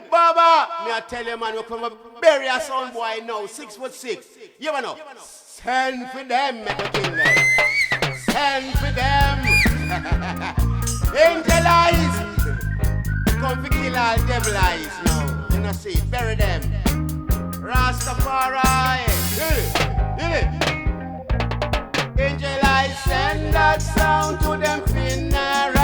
Baba, me I tell you, man, we come bury a son boy now, 6'6". You ever know? Send for them, make a kill them. Send for them. Angel eyes. Come for kill all devil eyes now. You know, see, bury them. Rastafari. Angel eyes, send that sound to them funeral.